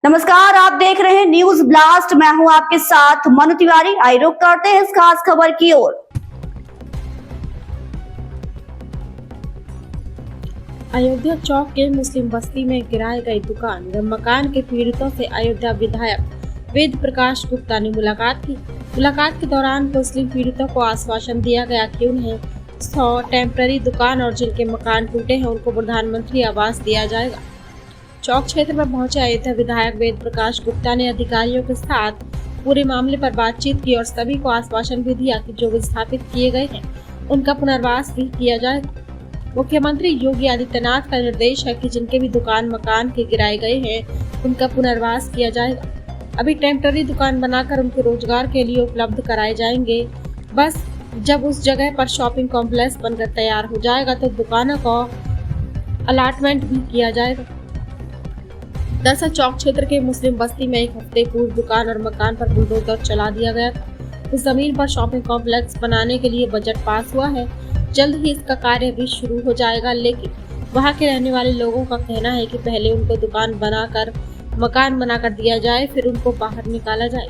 नमस्कार, आप देख रहे हैं न्यूज ब्लास्ट। मैं हूं आपके साथ मनु तिवारी। आइए रुक करते हैं इस खास खबर की ओर। अयोध्या चौक के मुस्लिम बस्ती में गिराई गई दुकान व मकान के पीड़ितों से अयोध्या विधायक वेद प्रकाश गुप्ता ने मुलाकात की। मुलाकात के दौरान मुस्लिम पीड़ितों को आश्वासन दिया गया कि उन्हें 100 टेम्पररी दुकान और जिनके मकान टूटे हैं उनको प्रधानमंत्री आवास दिया जाएगा। चौक क्षेत्र में पहुंचे अयोध्या विधायक वेद प्रकाश गुप्ता ने अधिकारियों के साथ पूरे मामले पर बातचीत की और सभी को आश्वासन भी दिया कि जो विस्थापित किए गए हैं उनका पुनर्वास भी किया जाएगा। मुख्यमंत्री योगी आदित्यनाथ का निर्देश है कि जिनके भी दुकान मकान के गिराए गए हैं उनका पुनर्वास किया जाएगा। अभी टेम्पररी दुकान बनाकर उनके रोजगार के लिए उपलब्ध कराए जाएंगे। बस जब उस जगह पर शॉपिंग कॉम्प्लेक्स बनकर तैयार हो जाएगा तो दुकानों को अलाटमेंट भी किया जाएगा। दरअसल चौक क्षेत्र के मुस्लिम बस्ती में एक हफ्ते पूर्व दुकान और मकान पर बुलडोजर चला दिया गया था। उस जमीन पर शॉपिंग कॉम्प्लेक्स बनाने के लिए बजट पास हुआ है। जल्द ही इसका कार्य भी शुरू हो जाएगा, लेकिन वहां के रहने वाले लोगों का कहना है कि पहले उनको दुकान बनाकर मकान बनाकर दिया जाए, फिर उनको बाहर निकाला जाए।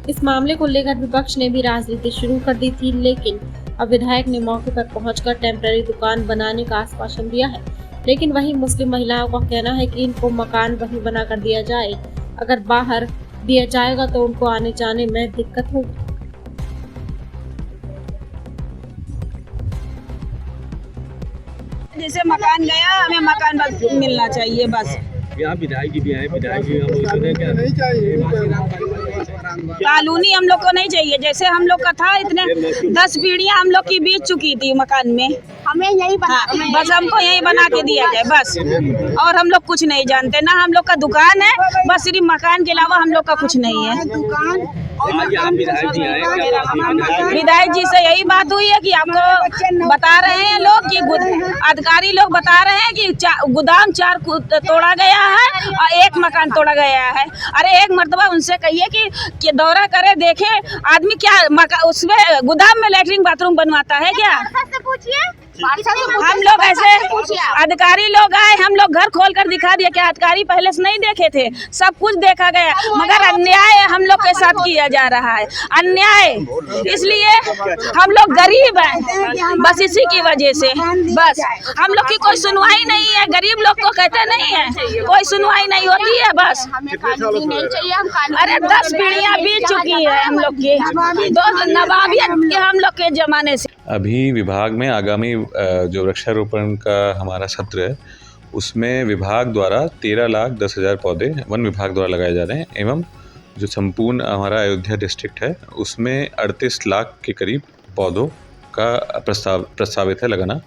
इस मामले को लेकर विपक्ष ने भी राजनीति शुरू कर दी थी, लेकिन अब विधायक ने मौके पर पहुंचकर टेम्पररी दुकान बनाने का आश्वासन दिया है। लेकिन वहीं मुस्लिम महिलाओं का कहना है कि इनको मकान वहीं बनाकर दिया जाए। अगर बाहर दिया जाएगा तो उनको आने जाने में दिक्कत होगी। जैसे मकान गया, हमें मकान बस मिलना चाहिए बस। यहाँ विधायक जी भी आए, विधायक जी नहीं चाहिए कॉलोनी हम लोग को नहीं चाहिए। जैसे हम लोग का था, इतने 10 पीढ़ियाँ हम लोग की बीत चुकी थी मकान में। हमें यही बस हमको यही बना के दिया जाए बस। और हम लोग कुछ नहीं जानते ना, हम लोग का दुकान है बस, सिर्फ मकान के अलावा हम लोग का कुछ नहीं है। विधायक जी से यही बात हुई है कि आपको बता रहे हैं लोग कि अधिकारी लोग बता रहे हैं कि गोदाम 4 तोड़ा गया है और 1 मकान तोड़ा गया है। अरे एक मर्तबा उनसे कहिए कि दौरा करे, देखे आदमी क्या उसमें गोदाम में लैट्रिन बाथरूम बनवाता है क्या? हम लोग ऐसे अधिकारी लोग आए, हम लोग घर खोल कर दिखा दिया। क्या अधिकारी पहले से नहीं देखे थे? सब कुछ देखा गया, मगर अन्याय हम लोग के साथ किया जा रहा है। अन्याय इसलिए हम लोग गरीब हैं, बस इसी की वजह से बस हम लोग की कोई सुनवाई नहीं है। गरीब लोग को कहते नहीं है, कोई सुनवाई नहीं होती है बस। अरे 10 पीढ़ियाँ बीत चुकी है हम लोग की, 2 नवाबियत के हम लोग के जमाने से। अभी विभाग में आगामी जो वृक्षारोपण का हमारा सत्र है उसमें विभाग द्वारा 13,10,000 पौधे वन विभाग द्वारा लगाए जा रहे हैं, एवं जो संपूर्ण हमारा अयोध्या डिस्ट्रिक्ट है उसमें 38 लाख के करीब पौधों का प्रस्तावित है लगाना।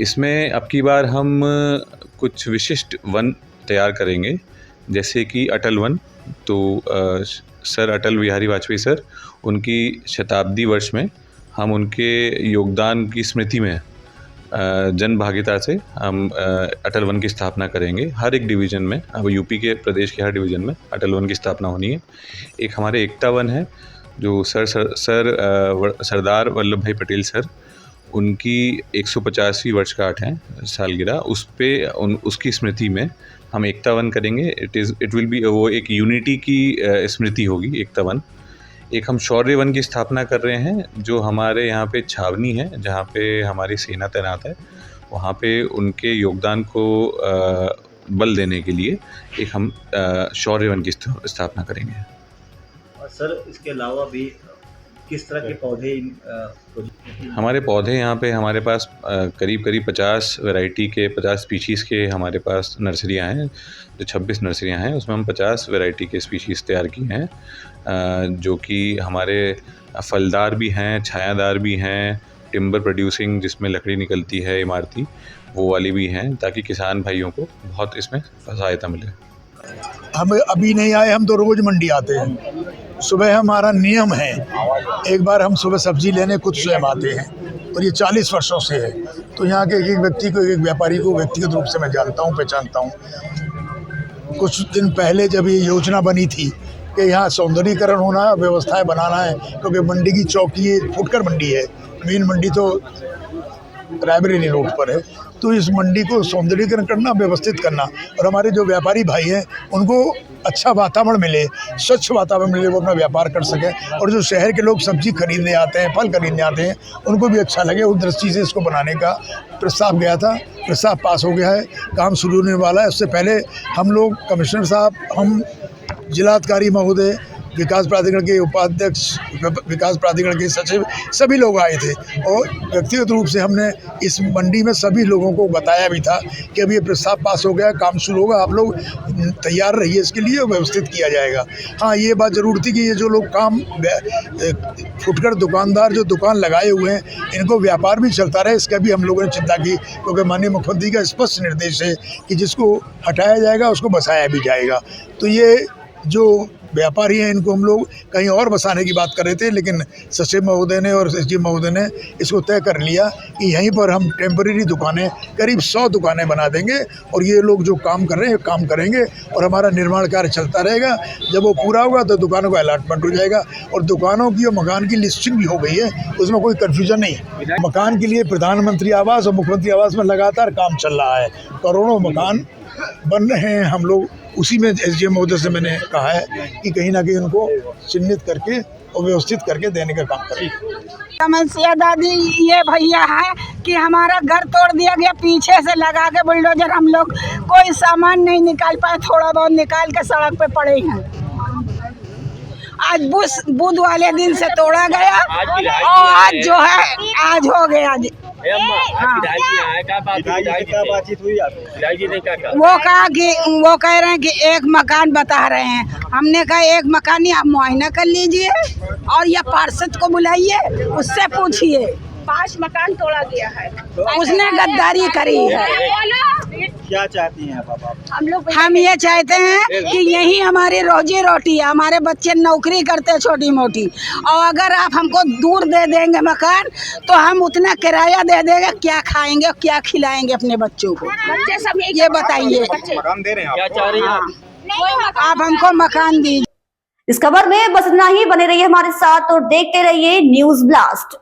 इसमें अब की बार हम कुछ विशिष्ट वन तैयार करेंगे, जैसे कि अटल वन। तो सर अटल बिहारी वाजपेयी सर, उनकी शताब्दी वर्ष में हम उनके योगदान की स्मृति में जन भागीदारी से हम अटल वन की स्थापना करेंगे। हर एक डिवीज़न में, अब यूपी के प्रदेश के हर डिवीज़न में अटल वन की स्थापना होनी है। एक हमारे एकता वन है जो सरदार वल्लभ भाई पटेल सर, उनकी 150वीं वर्षगांठ है सालगिरह, उसकी स्मृति में हम एकता वन करेंगे। इट विल बी वो एक यूनिटी की स्मृति होगी एकता वन। एक हम शौर्य वन की स्थापना कर रहे हैं जो हमारे यहाँ पे छावनी है, जहाँ पे हमारी सेना तैनात है, वहाँ पे उनके योगदान को बल देने के लिए एक हम शौर्य वन की स्थापना करेंगे। और सर इसके अलावा भी किस तरह के पौधे हमारे पौधे यहाँ पे हमारे पास करीब 50 वैरायटी के 50 स्पीशीज़ के हमारे पास नर्सरियाँ हैं। जो 26 नर्सरियाँ हैं उसमें हम 50 वैरायटी के स्पीशीज़ तैयार किए हैं, जो कि हमारे फलदार भी हैं, छायादार भी हैं, टिम्बर प्रोड्यूसिंग जिसमें लकड़ी निकलती है इमारती, वो वाली भी हैं, ताकि किसान भाइयों को बहुत इसमें सहायता मिले। हम अभी नहीं आए, हम तो रोज़ मंडी आते हैं। सुबह हमारा नियम है, एक बार हम सुबह सब्जी लेने खुद स्वयं आते हैं, और ये 40 वर्षों से है। तो यहाँ के एक व्यक्ति को, एक व्यापारी को व्यक्तिगत रूप से मैं जानता हूँ, पहचानता हूँ। कुछ दिन पहले जब ये योजना बनी थी कि यहाँ सौंदर्यीकरण होना, व्यवस्थाएं बनाना है, क्योंकि मंडी की चौकी फुटकर मंडी है, मेन मंडी तो रायबरेली रोड पर है, तो इस मंडी को सौंदर्यीकरण करना, व्यवस्थित करना, और हमारे जो व्यापारी भाई हैं उनको अच्छा वातावरण मिले, स्वच्छ वातावरण मिले, वो अपना व्यापार कर सकें, और जो शहर के लोग सब्जी खरीदने आते हैं, फल खरीदने आते हैं, उनको भी अच्छा लगे। उस दृष्टि से इसको बनाने का प्रस्ताव गया था, प्रस्ताव पास हो गया है, काम शुरू होने वाला है। उससे पहले हम लोग कमिश्नर साहब, हम जिलाधिकारी महोदय, विकास प्राधिकरण के उपाध्यक्ष, विकास प्राधिकरण के सचिव, सभी लोग आए थे, और व्यक्तिगत रूप से हमने इस मंडी में सभी लोगों को बताया भी था कि अब ये प्रस्ताव पास हो गया, काम शुरू होगा, आप लोग तैयार रहिए, इसके लिए व्यवस्थित किया जाएगा। हाँ, ये बात ज़रूर थी कि ये जो लोग काम फुटकर दुकानदार जो दुकान लगाए हुए हैं, इनको व्यापार भी चलता रहे, इसका भी हम लोगों ने चिंता की, क्योंकि माननीय मुख्यमंत्री का स्पष्ट निर्देश है कि जिसको हटाया जाएगा उसको बसाया भी जाएगा। तो ये जो व्यापारी हैं इनको हम लोग कहीं और बसाने की बात कर रहे थे, लेकिन सचिव महोदय ने और एसडीएम महोदय ने इसको तय कर लिया कि यहीं पर हम टेम्परेरी दुकानें, करीब 100 दुकानें बना देंगे, और ये लोग जो काम कर रहे हैं काम करेंगे, और हमारा निर्माण कार्य चलता रहेगा। जब वो पूरा होगा तो दुकानों का अलॉटमेंट हो जाएगा, और दुकानों की और मकान की लिस्टिंग भी हो गई है, उसमें कोई कन्फ्यूजन नहीं है। मकान के लिए प्रधानमंत्री आवास और मुख्यमंत्री आवास में लगातार काम चल रहा है, करोड़ों मकान बन रहे हैं। हम लोग उसी में एसडीएम महोदय से मैंने कहा है कि कहीं ना कहीं उनको चिन्हित करके और व्यवस्थित करके देने का काम करें। समस्या दादी ये भैया है कि हमारा घर तोड़ दिया गया, पीछे से लगा के बुलडोजर, हम लोग कोई सामान नहीं निकाल पाए, थोड़ा बहुत निकाल के सड़क पे पड़े हैं। आज बुध वाले दिन से तोड़ा गया, और आज जो है आज हो गया। वो कह रहे हैं कि एक मकान बता रहे हैं, हमने कहा एक मकान ही आप मुआयना कर लीजिए, और या पार्षद को बुलाइए, उससे पूछिए। 5 मकान तोड़ा गया है, उसने गद्दारी करी है। क्या चाहती हैं आप? हम ये चाहते हैं कि यही हमारी रोजी रोटी है, हमारे बच्चे नौकरी करते हैं छोटी मोटी, और अगर आप हमको दूर दे देंगे मकान तो हम उतना किराया दे देंगे, क्या खाएंगे और क्या खिलाएंगे अपने बच्चों को, बच्चे सब ये बताइए। मकान दे रहे हैं, क्या चाह रही हैं आप हमको मकान दीजिए। इस खबर में बस इतना ही। बने रहिए हमारे साथ और देखते रहिए न्यूज़ ब्लास्ट।